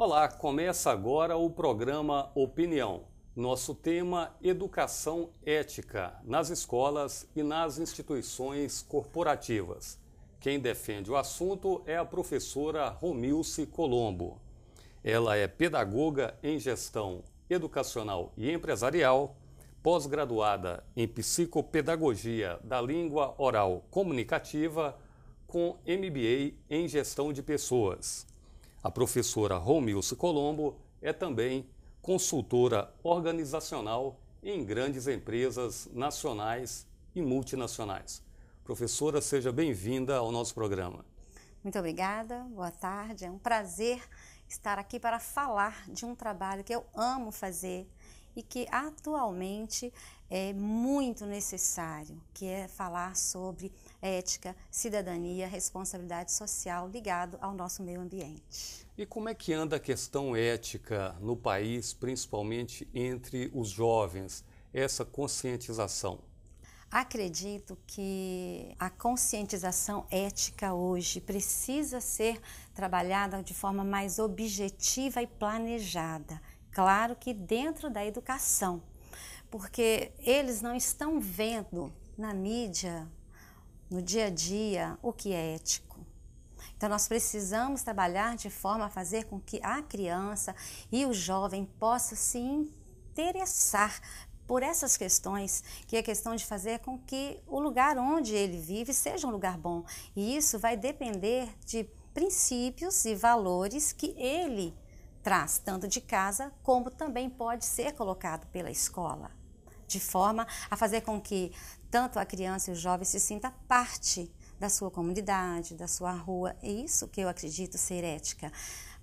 Olá, começa agora o programa Opinião. Nosso tema: educação ética nas escolas e nas instituições corporativas. Quem defende o assunto é a professora Romilce Colombo. Ela é pedagoga em gestão educacional e empresarial, pós-graduada em psicopedagogia da língua oral comunicativa, com MBA em gestão de pessoas. A professora Romilce Colombo é também consultora organizacional em grandes empresas nacionais e multinacionais. Professora, seja bem-vinda ao nosso programa. Muito obrigada, boa tarde. É um prazer estar aqui para falar de um trabalho que eu amo fazer e que atualmente é muito necessário, que é falar sobre ética, cidadania, responsabilidade social ligado ao nosso meio ambiente. E como é que anda a questão ética no país, principalmente entre os jovens, essa conscientização? Acredito que a conscientização ética hoje precisa ser trabalhada de forma mais objetiva e planejada. Claro que dentro da educação, porque eles não estão vendo na mídia, no dia a dia, o que é ético. Então nós precisamos trabalhar de forma a fazer com que a criança e o jovem possam se interessar por essas questões, que é a questão de fazer com que o lugar onde ele vive seja um lugar bom. E isso vai depender de princípios e valores que ele traz, tanto de casa como também pode ser colocado pela escola, de forma a fazer com que tanto a criança e o jovem se sinta parte da sua comunidade, da sua rua. É isso que eu acredito ser ética.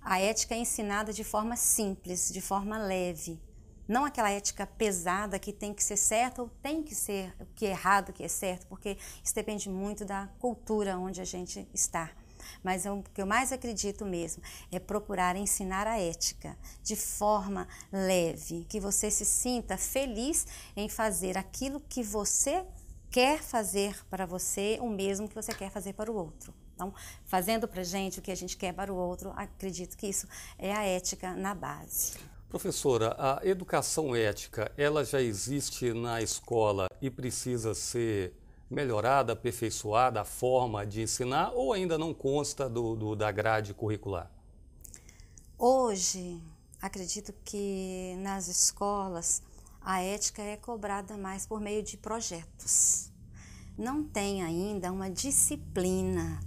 A ética é ensinada de forma simples, de forma leve. Não aquela ética pesada que tem que ser certa ou tem que ser o que é errado, o que é certo, porque isso depende muito da cultura onde a gente está. Mas o que eu mais acredito mesmo é procurar ensinar a ética de forma leve, que você se sinta feliz em fazer aquilo que você quer fazer para você, o mesmo que você quer fazer para o outro. Então, fazendo para a gente o que a gente quer para o outro, acredito que isso é a ética na base. Professora, a educação ética, ela já existe na escola e precisa ser melhorada, aperfeiçoada a forma de ensinar ou ainda não consta da grade curricular? Hoje, acredito que nas escolas a ética é cobrada mais por meio de projetos. Não tem ainda uma disciplina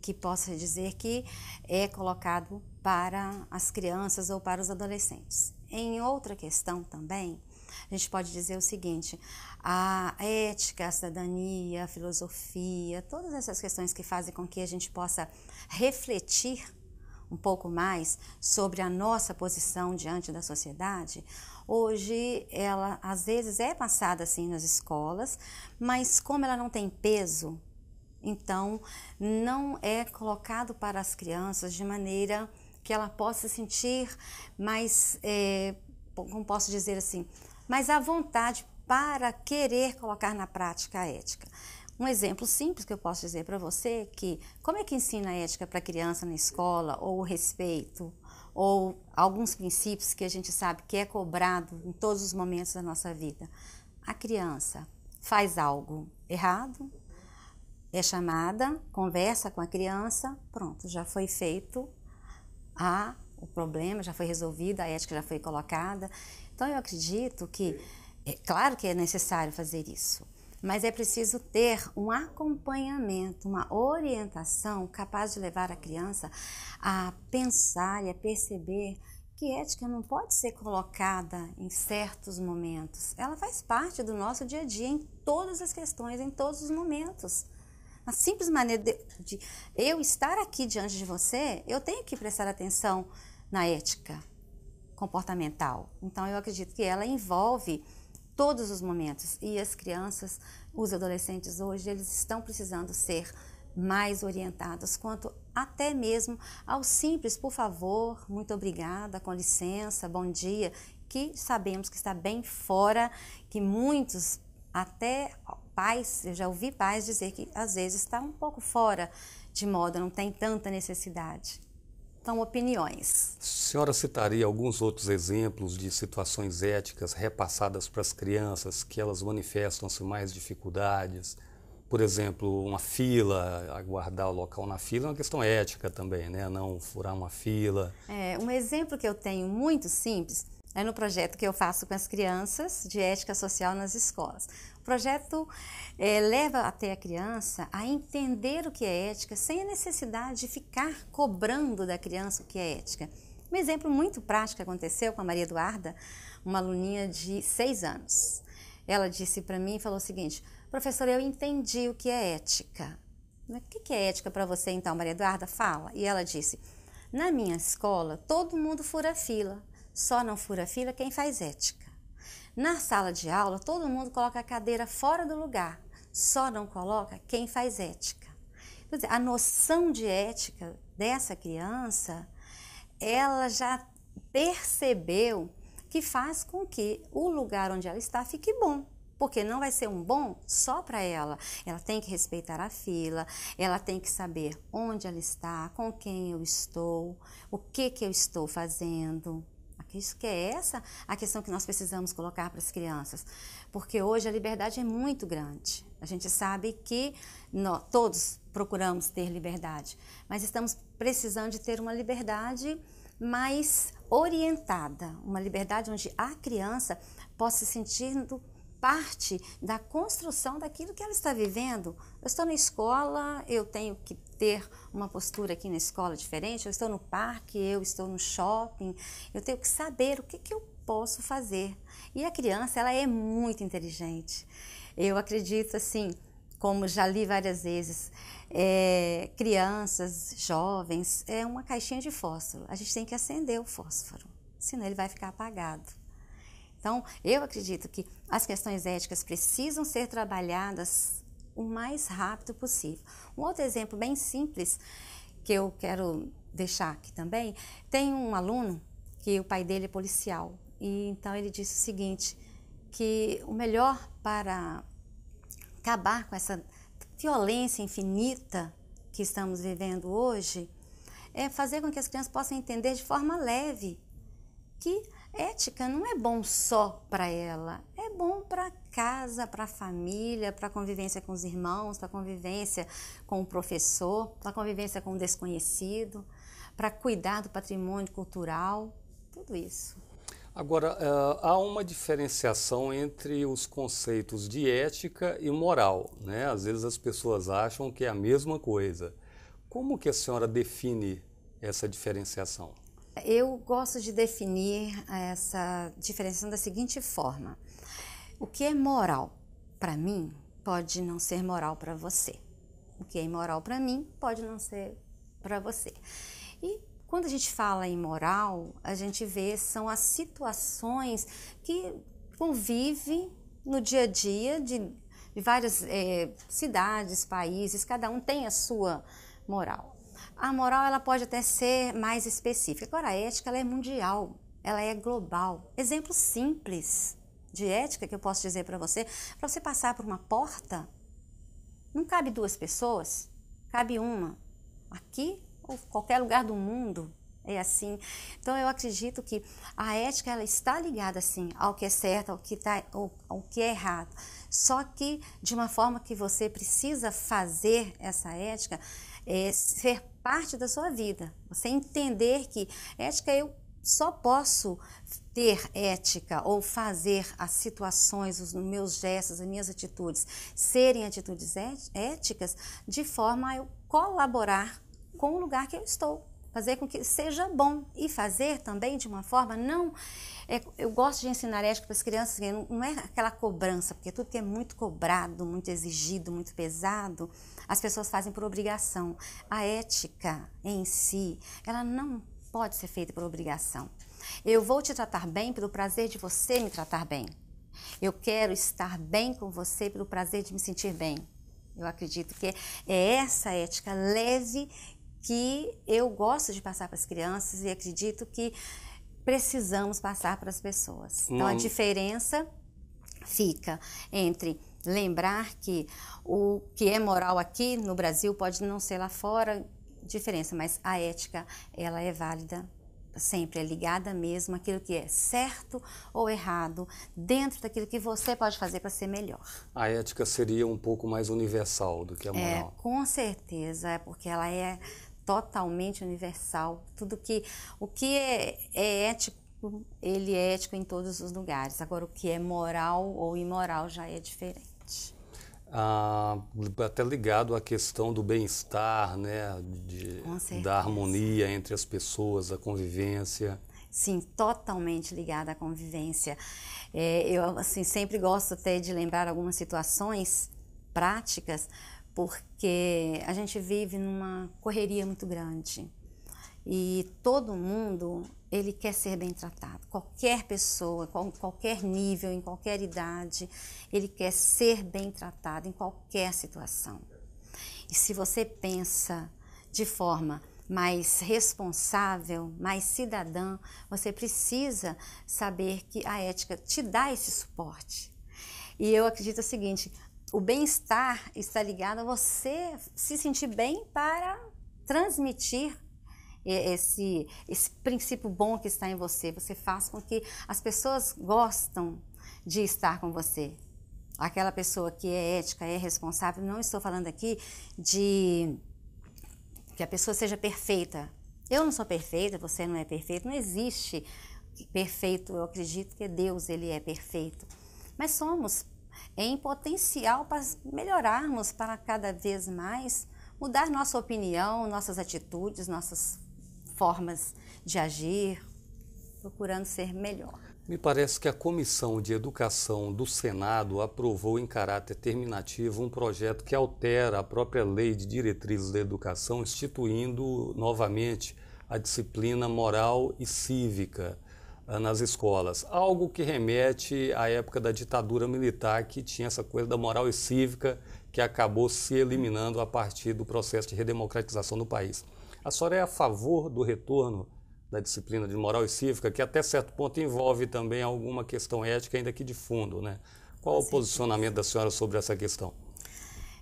que possa dizer que é colocado para as crianças ou para os adolescentes. Em outra questão também, a gente pode dizer o seguinte: a ética, a cidadania, a filosofia, todas essas questões que fazem com que a gente possa refletir um pouco mais sobre a nossa posição diante da sociedade, hoje ela às vezes é passada assim nas escolas, mas como ela não tem peso, então não é colocado para as crianças de maneira que ela possa se sentir mais, como posso dizer assim, mais à vontade para querer colocar na prática a ética. Um exemplo simples que eu posso dizer para você é que como é que ensina a ética para a criança na escola, ou o respeito, ou alguns princípios que a gente sabe que é cobrado em todos os momentos da nossa vida. A criança faz algo errado, é chamada, conversa com a criança, pronto, já foi feito o problema, já foi resolvido, a ética já foi colocada. Então eu acredito que, claro que é necessário fazer isso, mas é preciso ter um acompanhamento, uma orientação capaz de levar a criança a pensar e a perceber que ética não pode ser colocada em certos momentos. Ela faz parte do nosso dia a dia, em todas as questões, em todos os momentos. A simples maneira de eu estar aqui diante de você, eu tenho que prestar atenção na ética comportamental. Então eu acredito que ela envolve todos os momentos, e as crianças, os adolescentes hoje, eles estão precisando ser mais orientados quanto até mesmo ao simples, por favor, muito obrigada, com licença, bom dia, que sabemos que está bem fora, que muitos, até pais, eu já ouvi pais dizer que às vezes está um pouco fora de moda, não tem tanta necessidade. são opiniões. A senhora citaria alguns outros exemplos de situações éticas repassadas para as crianças que elas manifestam-se mais dificuldades? Por exemplo, uma fila, aguardar o local na fila é uma questão ética também, né? Não furar uma fila. Um exemplo que eu tenho muito simples é no projeto que eu faço com as crianças de ética social nas escolas. O projeto leva até a criança a entender o que é ética sem a necessidade de ficar cobrando da criança o que é ética. Um exemplo muito prático que aconteceu com a Maria Eduarda, uma aluninha de 6 anos. Ela disse para mim e falou o seguinte: professora, eu entendi o que é ética. O que é ética para você então, Maria Eduarda? Fala. E ela disse: na minha escola, todo mundo fura fila, só não fura fila quem faz ética. Na sala de aula, todo mundo coloca a cadeira fora do lugar, só não coloca quem faz ética. Quer dizer, a noção de ética dessa criança, ela já percebeu que faz com que o lugar onde ela está fique bom. Porque não vai ser um bom só para ela. Ela tem que respeitar a fila, ela tem que saber onde ela está, com quem eu estou, o que eu estou fazendo. Isso que é essa a questão que nós precisamos colocar para as crianças. Porque hoje a liberdade é muito grande. A gente sabe que todos procuramos ter liberdade, mas estamos precisando de ter uma liberdade mais orientada, uma liberdade onde a criança possa se sentir parte da construção daquilo que ela está vivendo. Eu estou na escola, eu tenho que ter uma postura aqui na escola diferente, eu estou no parque, eu estou no shopping, eu tenho que saber o que eu posso fazer. E a criança, ela é muito inteligente. Eu acredito, assim, como já li várias vezes, crianças, jovens, é uma caixinha de fósforo. A gente tem que acender o fósforo, senão ele vai ficar apagado. Então, eu acredito que as questões éticas precisam ser trabalhadas o mais rápido possível. Um outro exemplo bem simples que eu quero deixar aqui também, tem um aluno que o pai dele é policial. E então ele disse o seguinte, que o melhor para acabar com essa violência infinita que estamos vivendo hoje é fazer com que as crianças possam entender de forma leve que ética não é bom só para ela, é bom para casa, para a família, para a convivência com os irmãos, para a convivência com o professor, para a convivência com o desconhecido, para cuidar do patrimônio cultural, tudo isso. Agora, há uma diferenciação entre os conceitos de ética e moral, né? Às vezes as pessoas acham que é a mesma coisa. Como que a senhora define essa diferenciação? Eu gosto de definir essa diferenciação da seguinte forma. O que é moral para mim pode não ser moral para você. O que é imoral para mim pode não ser para você. E quando a gente fala em moral, a gente vê são as situações que convivem no dia a dia de várias cidades, países, cada um tem a sua moral. A moral ela pode até ser mais específica. Agora, a ética ela é mundial, ela é global. Exemplo simples de ética que eu posso dizer para você passar por uma porta, não cabe 2 pessoas, cabe uma. Aqui ou qualquer lugar do mundo é assim. Então, eu acredito que a ética ela está ligada assim ao que é certo, ao que é errado. Só que de uma forma que você precisa fazer essa ética ser parte da sua vida. Você entender que ética eu só posso ter ética ou fazer as situações, os meus gestos, as minhas atitudes serem atitudes éticas de forma a eu colaborar com o lugar que eu estou. Fazer com que seja bom e fazer também de uma forma não... eu gosto de ensinar ética para as crianças, não é aquela cobrança, porque tudo que é muito cobrado, muito exigido, muito pesado, as pessoas fazem por obrigação. A ética em si, ela não pode ser feita por obrigação. Eu vou te tratar bem pelo prazer de você me tratar bem. Eu quero estar bem com você pelo prazer de me sentir bem. Eu acredito que é essa ética leve que eu gosto de passar para as crianças e acredito que precisamos passar para as pessoas. Então, a diferença fica entre lembrar que o que é moral aqui no Brasil pode não ser lá fora diferença, mas a ética, ela é válida sempre, é ligada mesmo àquilo que é certo ou errado, dentro daquilo que você pode fazer para ser melhor. A ética seria um pouco mais universal do que a moral. Com certeza, porque ela é totalmente universal. O que é ético, ele é ético em todos os lugares. Agora, o que é moral ou imoral já é diferente. Até ligado à questão do bem-estar, né, da harmonia entre as pessoas, a convivência. Sim, totalmente ligada à convivência. Eu assim, sempre gosto até de lembrar algumas situações práticas, porque a gente vive numa correria muito grande e todo mundo ele quer ser bem tratado. Qualquer pessoa, qualquer nível, em qualquer idade, ele quer ser bem tratado em qualquer situação. E se você pensa de forma mais responsável, mais cidadã, você precisa saber que a ética te dá esse suporte. E eu acredito o seguinte, o bem-estar está ligado a você se sentir bem para transmitir esse princípio bom que está em você. Você faz com que as pessoas gostam de estar com você. Aquela pessoa que é ética, é responsável, não estou falando aqui de que a pessoa seja perfeita. Eu não sou perfeita, você não é perfeito, não existe perfeito. Eu acredito que Deus, ele é perfeito. Mas somos em potencial para melhorarmos, para cada vez mais mudar nossa opinião, nossas atitudes, nossas formas de agir, procurando ser melhor. Me parece que a Comissão de Educação do Senado aprovou em caráter terminativo um projeto que altera a própria Lei de Diretrizes da Educação, instituindo novamente a disciplina moral e cívica nas escolas. Algo que remete à época da ditadura militar, que tinha essa coisa da moral e cívica que acabou se eliminando a partir do processo de redemocratização do país. A senhora é a favor do retorno da disciplina de moral e cívica, que até certo ponto envolve também alguma questão ética, ainda que de fundo, né? Qual o posicionamento da senhora sobre essa questão?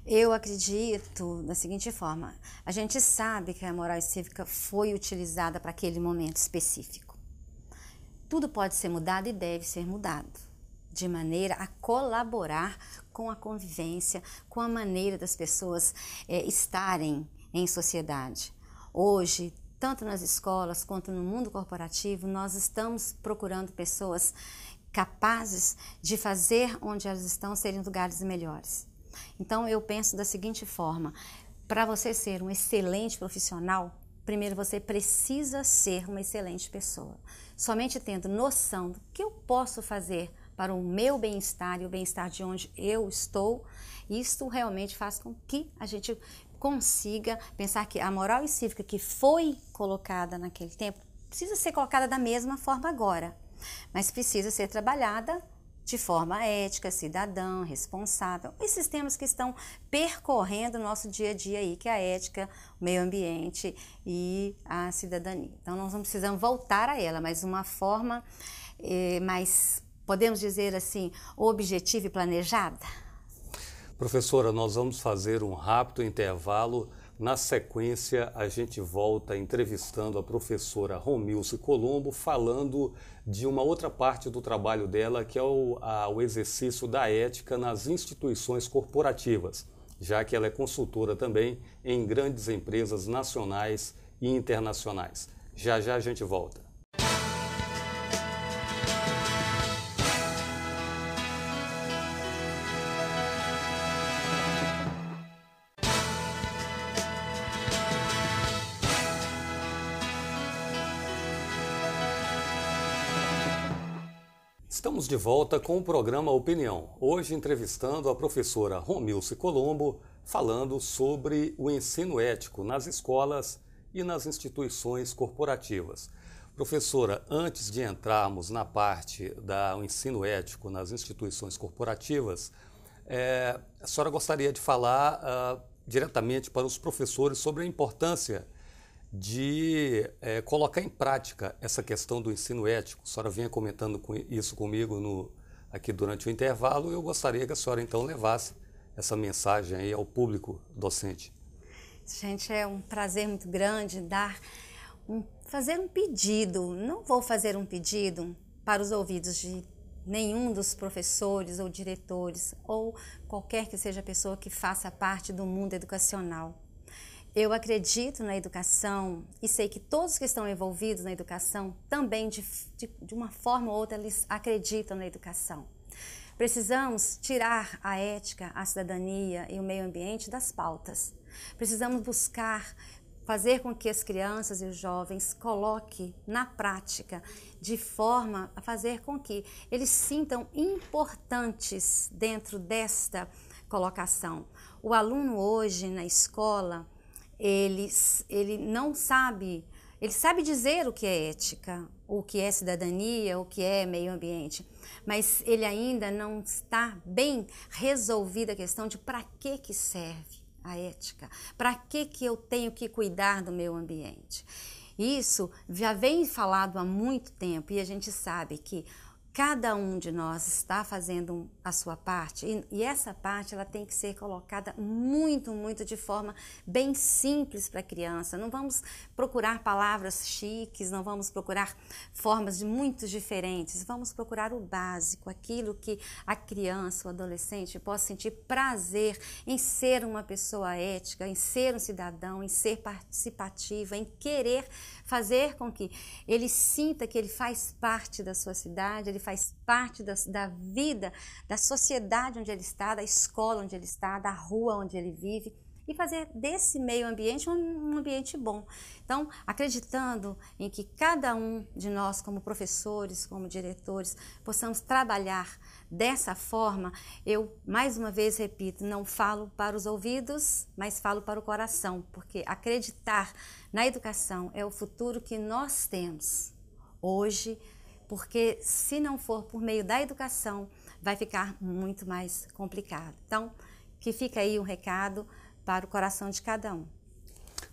Eu acredito da seguinte forma, a gente sabe que a moral e cívica foi utilizada para aquele momento específico. Tudo pode ser mudado e deve ser mudado, de maneira a colaborar com a convivência, com a maneira das pessoas estarem em sociedade. Hoje, tanto nas escolas quanto no mundo corporativo, nós estamos procurando pessoas capazes de fazer onde elas estão serem lugares melhores. Então, eu penso da seguinte forma, para você ser um excelente profissional, primeiro você precisa ser uma excelente pessoa. Somente tendo noção do que eu posso fazer para o meu bem-estar e o bem-estar de onde eu estou, isto realmente faz com que a gente consiga pensar que a moral e cívica que foi colocada naquele tempo precisa ser colocada da mesma forma agora, mas precisa ser trabalhada de forma ética, cidadã, responsável. Esses temas que estão percorrendo o nosso dia a dia aí, que é a ética, o meio ambiente e a cidadania. Então nós não precisamos voltar a ela, mas uma forma mais, podemos dizer assim, objetiva e planejada. Professora, nós vamos fazer um rápido intervalo. Na sequência, a gente volta entrevistando a professora Romilce Colombo, falando de uma outra parte do trabalho dela, que é o exercício da ética nas instituições corporativas, já que ela é consultora também em grandes empresas nacionais e internacionais. Já já a gente volta. Estamos de volta com o programa Opinião, hoje entrevistando a professora Romilce Colombo, falando sobre o ensino ético nas escolas e nas instituições corporativas. Professora, antes de entrarmos na parte do ensino ético nas instituições corporativas, a senhora gostaria de falar diretamente para os professores sobre a importância de colocar em prática essa questão do ensino ético. A senhora vinha comentando isso comigo aqui durante o intervalo e eu gostaria que a senhora então levasse essa mensagem aí ao público docente. Gente, é um prazer muito grande fazer um pedido. Não vou fazer um pedido para os ouvidos de nenhum dos professores ou diretores ou qualquer que seja a pessoa que faça parte do mundo educacional. Eu acredito na educação e sei que todos que estão envolvidos na educação também, de uma forma ou outra, eles acreditam na educação. Precisamos tirar a ética, a cidadania e o meio ambiente das pautas. Precisamos buscar fazer com que as crianças e os jovens coloquem na prática, de forma a fazer com que eles sintam importantes dentro desta colocação. O aluno hoje na escola, ele não sabe, ele sabe dizer o que é ética, o que é cidadania, o que é meio ambiente, mas ele ainda não está bem resolvida a questão de para que serve a ética, para que eu tenho que cuidar do meio ambiente. Isso já vem falado há muito tempo e a gente sabe que cada um de nós está fazendo a sua parte e essa parte ela tem que ser colocada muito de forma bem simples para a criança. Não vamos procurar palavras chiques, não vamos procurar formas muito diferentes, vamos procurar o básico, aquilo que a criança, o adolescente possa sentir prazer em ser uma pessoa ética, em ser um cidadão, em ser participativo, em querer fazer com que ele sinta que ele faz parte da sua cidade, ele faz parte da vida, da sociedade onde ele está, da escola onde ele está, da rua onde ele vive e fazer desse meio ambiente um ambiente bom. Então, acreditando em que cada um de nós, como professores, como diretores, possamos trabalhar dessa forma, eu, mais uma vez, repito, não falo para os ouvidos, mas falo para o coração, porque acreditar na educação é o futuro que nós temos hoje, porque se não for por meio da educação, vai ficar muito mais complicado. Então, que fica aí um recado para o coração de cada um.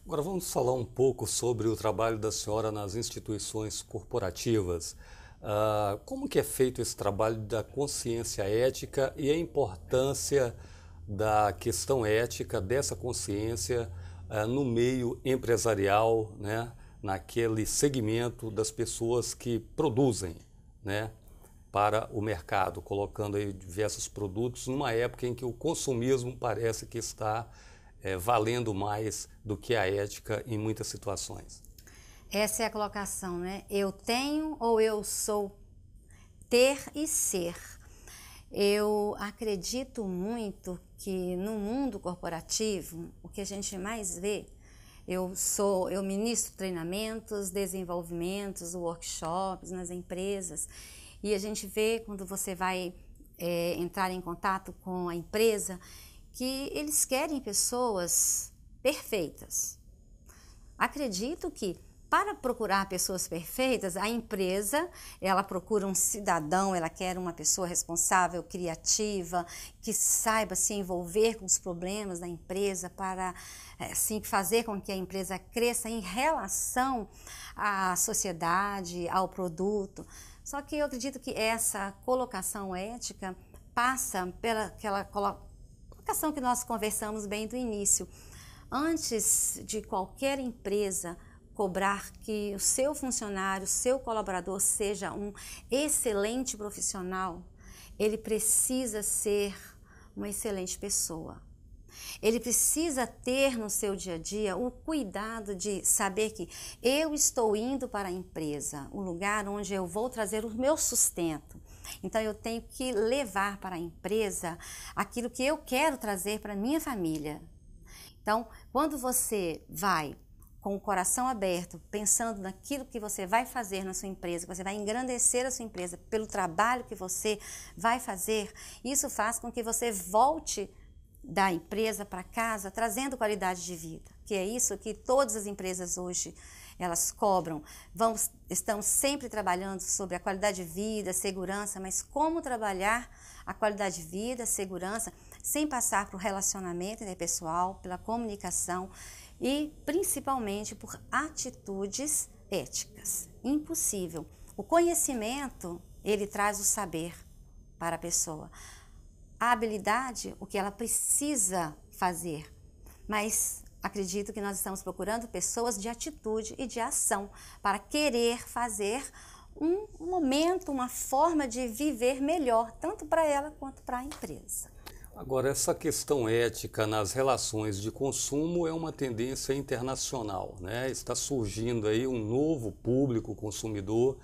Agora vamos falar um pouco sobre o trabalho da senhora nas instituições corporativas. Como que é feito esse trabalho da consciência ética e a importância da questão ética, dessa consciência no meio empresarial, né? Naquele segmento das pessoas que produzem, né, para o mercado, colocando aí diversos produtos numa época em que o consumismo parece que está valendo mais do que a ética em muitas situações. Essa é a colocação, né? Eu tenho ou eu sou? Ter e ser. Eu acredito muito que no mundo corporativo, o que a gente mais vê, eu ministro treinamentos, desenvolvimentos, workshops nas empresas e a gente vê quando você vai entrar em contato com a empresa que eles querem pessoas perfeitas. Acredito que para procurar pessoas perfeitas, a empresa, ela procura um cidadão, ela quer uma pessoa responsável, criativa, que saiba se envolver com os problemas da empresa para assim, fazer com que a empresa cresça em relação à sociedade, ao produto. Só que eu acredito que essa colocação ética passa pelaquela colocação que nós conversamos bem do início. Antes de qualquer empresa cobrar que o seu funcionário, o seu colaborador seja um excelente profissional, ele precisa ser uma excelente pessoa. Ele precisa ter no seu dia a dia o cuidado de saber que eu estou indo para a empresa, o lugar onde eu vou trazer o meu sustento. Então eu tenho que levar para a empresa aquilo que eu quero trazer para a minha família. Então, quando você vai com o coração aberto, pensando naquilo que você vai fazer na sua empresa, que você vai engrandecer a sua empresa pelo trabalho que você vai fazer, isso faz com que você volte da empresa para casa trazendo qualidade de vida, que é isso que todas as empresas hoje elas cobram. Estamos sempre trabalhando sobre a qualidade de vida, segurança, mas como trabalhar a qualidade de vida, segurança, sem passar para o relacionamento interpessoal, pela comunicação e principalmente por atitudes éticas. Impossível. O conhecimento, ele traz o saber para a pessoa. A habilidade, o que ela precisa fazer, mas acredito que nós estamos procurando pessoas de atitude e de ação para querer fazer um momento, uma forma de viver melhor, tanto para ela quanto para a empresa. Agora, essa questão ética nas relações de consumo é uma tendência internacional, né? Está surgindo aí um novo público consumidor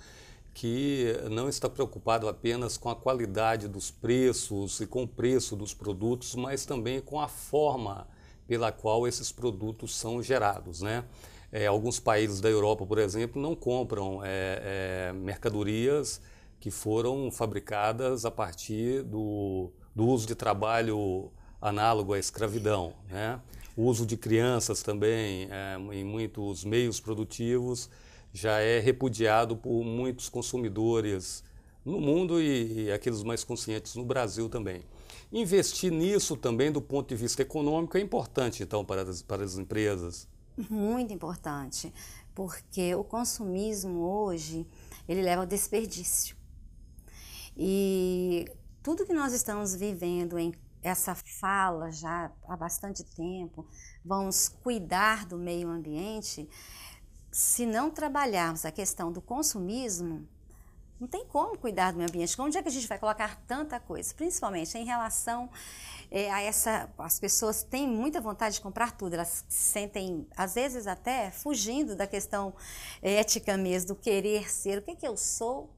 que não está preocupado apenas com a qualidade dos preços e com o preço dos produtos, mas também com a forma pela qual esses produtos são gerados, né? Alguns países da Europa, por exemplo, não compram mercadorias que foram fabricadas a partir do uso de trabalho análogo à escravidão, né? O uso de crianças também em muitos meios produtivos já é repudiado por muitos consumidores no mundo e aqueles mais conscientes no Brasil também. Investir nisso também do ponto de vista econômico é importante, então, para as empresas? Muito importante, porque o consumismo hoje, ele leva ao desperdício. E tudo que nós estamos vivendo em essa fala já há bastante tempo, vamos cuidar do meio ambiente, se não trabalharmos a questão do consumismo, não tem como cuidar do meio ambiente. Onde é que a gente vai colocar tanta coisa? Principalmente em relação a essa... As pessoas têm muita vontade de comprar tudo, elas se sentem, às vezes, até fugindo da questão ética mesmo, do querer ser. O que eu sou?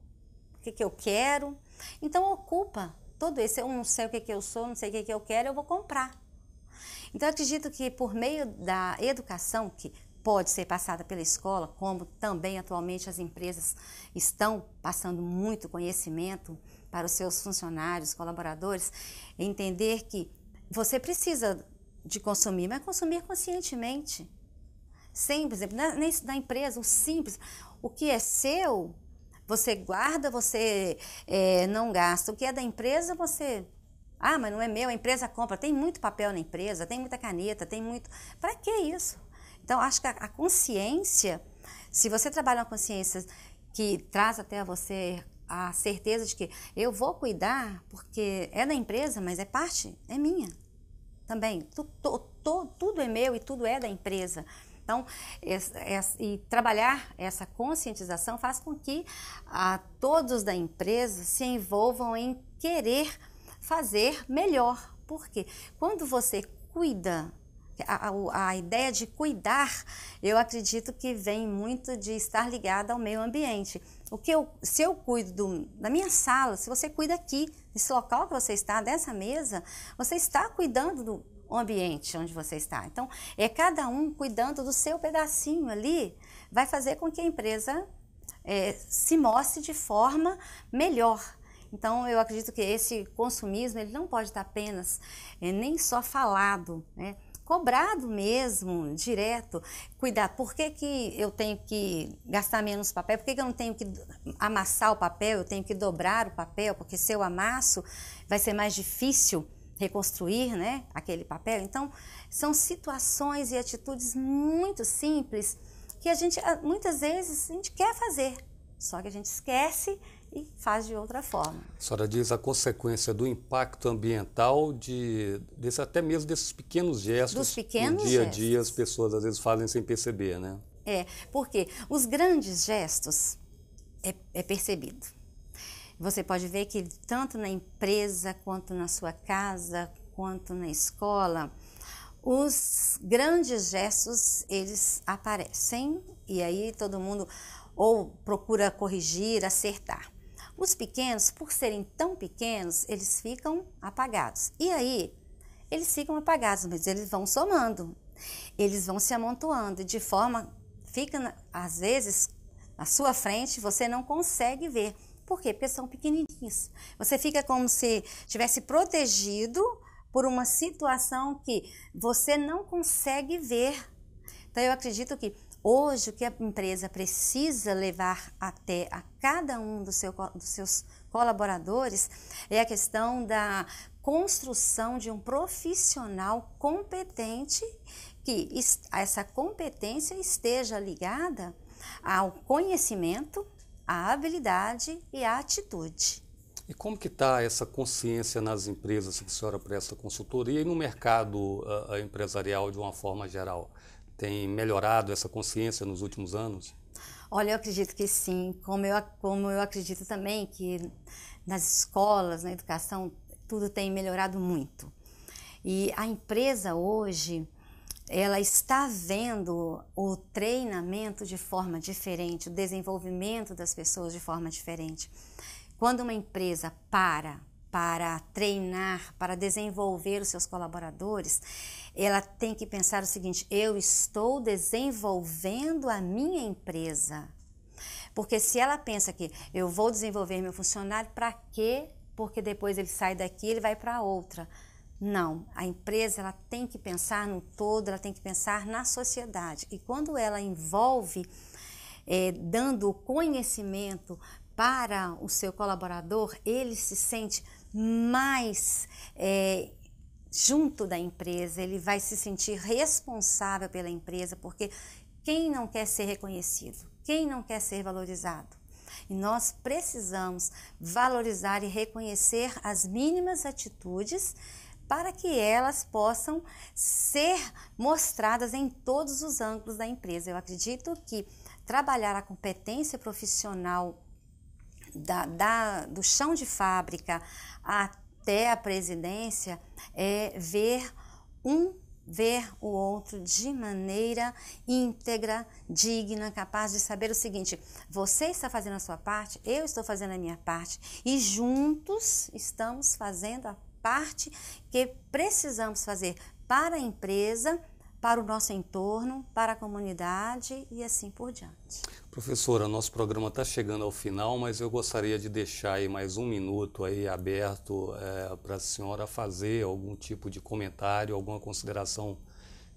O que eu quero? Então, ocupa todo esse, eu não sei o que eu sou, não sei o que eu quero, eu vou comprar. Então, eu acredito que por meio da educação, que pode ser passada pela escola, como também atualmente as empresas estão passando muito conhecimento para os seus funcionários, colaboradores, entender que você precisa de consumir, mas consumir conscientemente. Sem, por exemplo, na empresa, o simples, o que é seu, você guarda, você não gasta. O que é da empresa, você... Ah, mas não é meu, a empresa compra. Tem muito papel na empresa, tem muita caneta, tem muito... Para que isso? Então, acho que a consciência, se você trabalha uma consciência que traz até a você a certeza de que eu vou cuidar, porque é da empresa, mas é parte, é minha também. Tudo é meu e tudo é da empresa. Então, e trabalhar essa conscientização faz com que todos da empresa se envolvam em querer fazer melhor. Porque quando você cuida, a ideia de cuidar, eu acredito que vem muito de estar ligada ao meio ambiente. Se eu cuido da minha sala, se você cuida aqui, desse local que você está, dessa mesa, você está cuidando do ambiente onde você está. Então, cada um cuidando do seu pedacinho ali, vai fazer com que a empresa se mostre de forma melhor. Então, eu acredito que esse consumismo, ele não pode estar apenas nem só falado, né? Cobrado mesmo, direto, cuidar. Por que eu tenho que gastar menos papel? Por que eu não tenho que amassar o papel? Eu tenho que dobrar o papel, porque se eu amasso, vai ser mais difícil reconstruir, né, aquele papel. Então, são situações e atitudes muito simples que a gente, muitas vezes, a gente quer fazer, só que a gente esquece e faz de outra forma. A senhora diz a consequência do impacto ambiental, até mesmo desses pequenos gestos. Dos pequenos no dia a gestos. dia as pessoas às vezes fazem sem perceber, né? Porque os grandes gestos é percebido. Você pode ver que tanto na empresa, quanto na sua casa, quanto na escola, os grandes gestos, eles aparecem e aí todo mundo ou procura corrigir, acertar. Os pequenos, por serem tão pequenos, eles ficam apagados. E aí, eles ficam apagados, mas eles vão somando, eles vão se amontoando, de forma, às vezes, à sua frente, você não consegue ver. Por quê? Porque são pequenininhos. Você fica como se tivesse protegido por uma situação que você não consegue ver. Então, eu acredito que hoje, o que a empresa precisa levar até a cada um dos seus colaboradores é a questão da construção de um profissional competente, que essa competência esteja ligada ao conhecimento, à habilidade e à atitude. E como que está essa consciência nas empresas que a senhora presta consultoria e no mercado empresarial de uma forma geral? Tem melhorado essa consciência nos últimos anos? Olha, eu acredito que sim, como eu acredito também que nas escolas, na educação, tudo tem melhorado muito. E a empresa hoje, ela está vendo o treinamento de forma diferente, o desenvolvimento das pessoas de forma diferente. Quando uma empresa para treinar, para desenvolver os seus colaboradores, ela tem que pensar o seguinte: eu estou desenvolvendo a minha empresa. Porque se ela pensa que eu vou desenvolver meu funcionário, para quê? Porque depois ele sai daqui e ele vai para outra. Não, a empresa ela tem que pensar no todo, ela tem que pensar na sociedade. E quando ela envolve, dando conhecimento para o seu colaborador, ele se sente mais junto da empresa, ele vai se sentir responsável pela empresa, porque quem não quer ser reconhecido? Quem não quer ser valorizado? E nós precisamos valorizar e reconhecer as mínimas atitudes para que elas possam ser mostradas em todos os ângulos da empresa. Eu acredito que trabalhar a competência profissional do chão de fábrica até a presidência é ver o outro de maneira íntegra, digna, capaz de saber o seguinte: você está fazendo a sua parte, eu estou fazendo a minha parte e juntos estamos fazendo a parte que precisamos fazer para a empresa, para o nosso entorno, para a comunidade e assim por diante. Professora, nosso programa está chegando ao final, mas eu gostaria de deixar aí mais um minuto aí aberto para a senhora fazer algum tipo de comentário, alguma consideração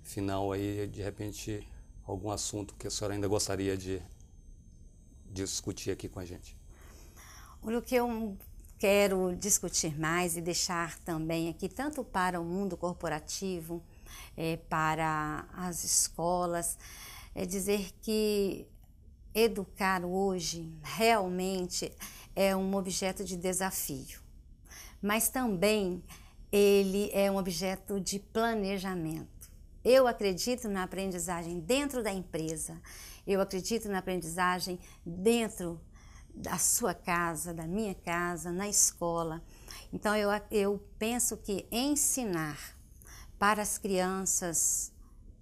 final aí, de repente algum assunto que a senhora ainda gostaria de discutir aqui com a gente. O que eu quero discutir mais e deixar também aqui, tanto para o mundo corporativo, para as escolas, é dizer que educar hoje realmente é um objeto de desafio, mas também ele é um objeto de planejamento. Eu acredito na aprendizagem dentro da empresa, eu acredito na aprendizagem dentro da sua casa, da minha casa, na escola. Então eu penso que ensinar para as crianças,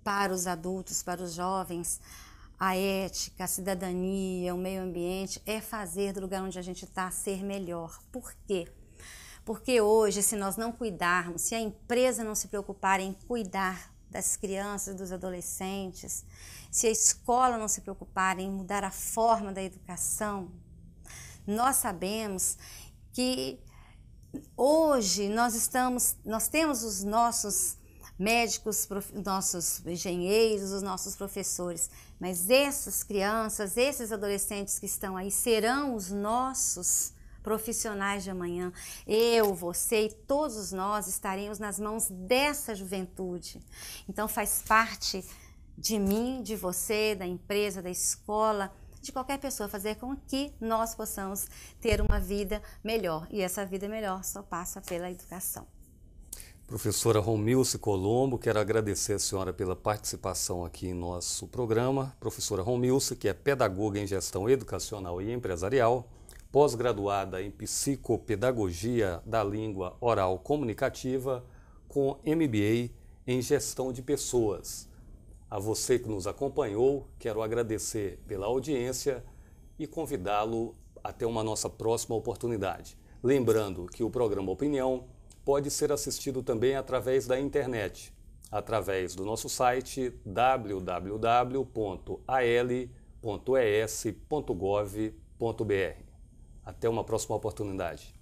para os adultos, para os jovens, a ética, a cidadania, o meio ambiente, é fazer do lugar onde a gente está ser melhor. Por quê? Porque hoje, se nós não cuidarmos, se a empresa não se preocupar em cuidar das crianças, dos adolescentes, se a escola não se preocupar em mudar a forma da educação, nós sabemos que hoje nós temos os nossos médicos, nossos engenheiros, os nossos professores, mas essas crianças, esses adolescentes que estão aí serão os nossos profissionais de amanhã. Eu, você e todos nós estaremos nas mãos dessa juventude. Então faz parte de mim, de você, da empresa, da escola, de qualquer pessoa, fazer com que nós possamos ter uma vida melhor. E essa vida melhor só passa pela educação. Professora Romilce Colombo, quero agradecer a senhora pela participação aqui em nosso programa. Professora Romilce, que é pedagoga em gestão educacional e empresarial, pós-graduada em psicopedagogia da língua oral comunicativa, com MBA em gestão de pessoas. A você que nos acompanhou, quero agradecer pela audiência e convidá-lo até uma nossa próxima oportunidade. Lembrando que o programa Opinião pode ser assistido também através da internet, através do nosso site www.al.es.gov.br. Até uma próxima oportunidade.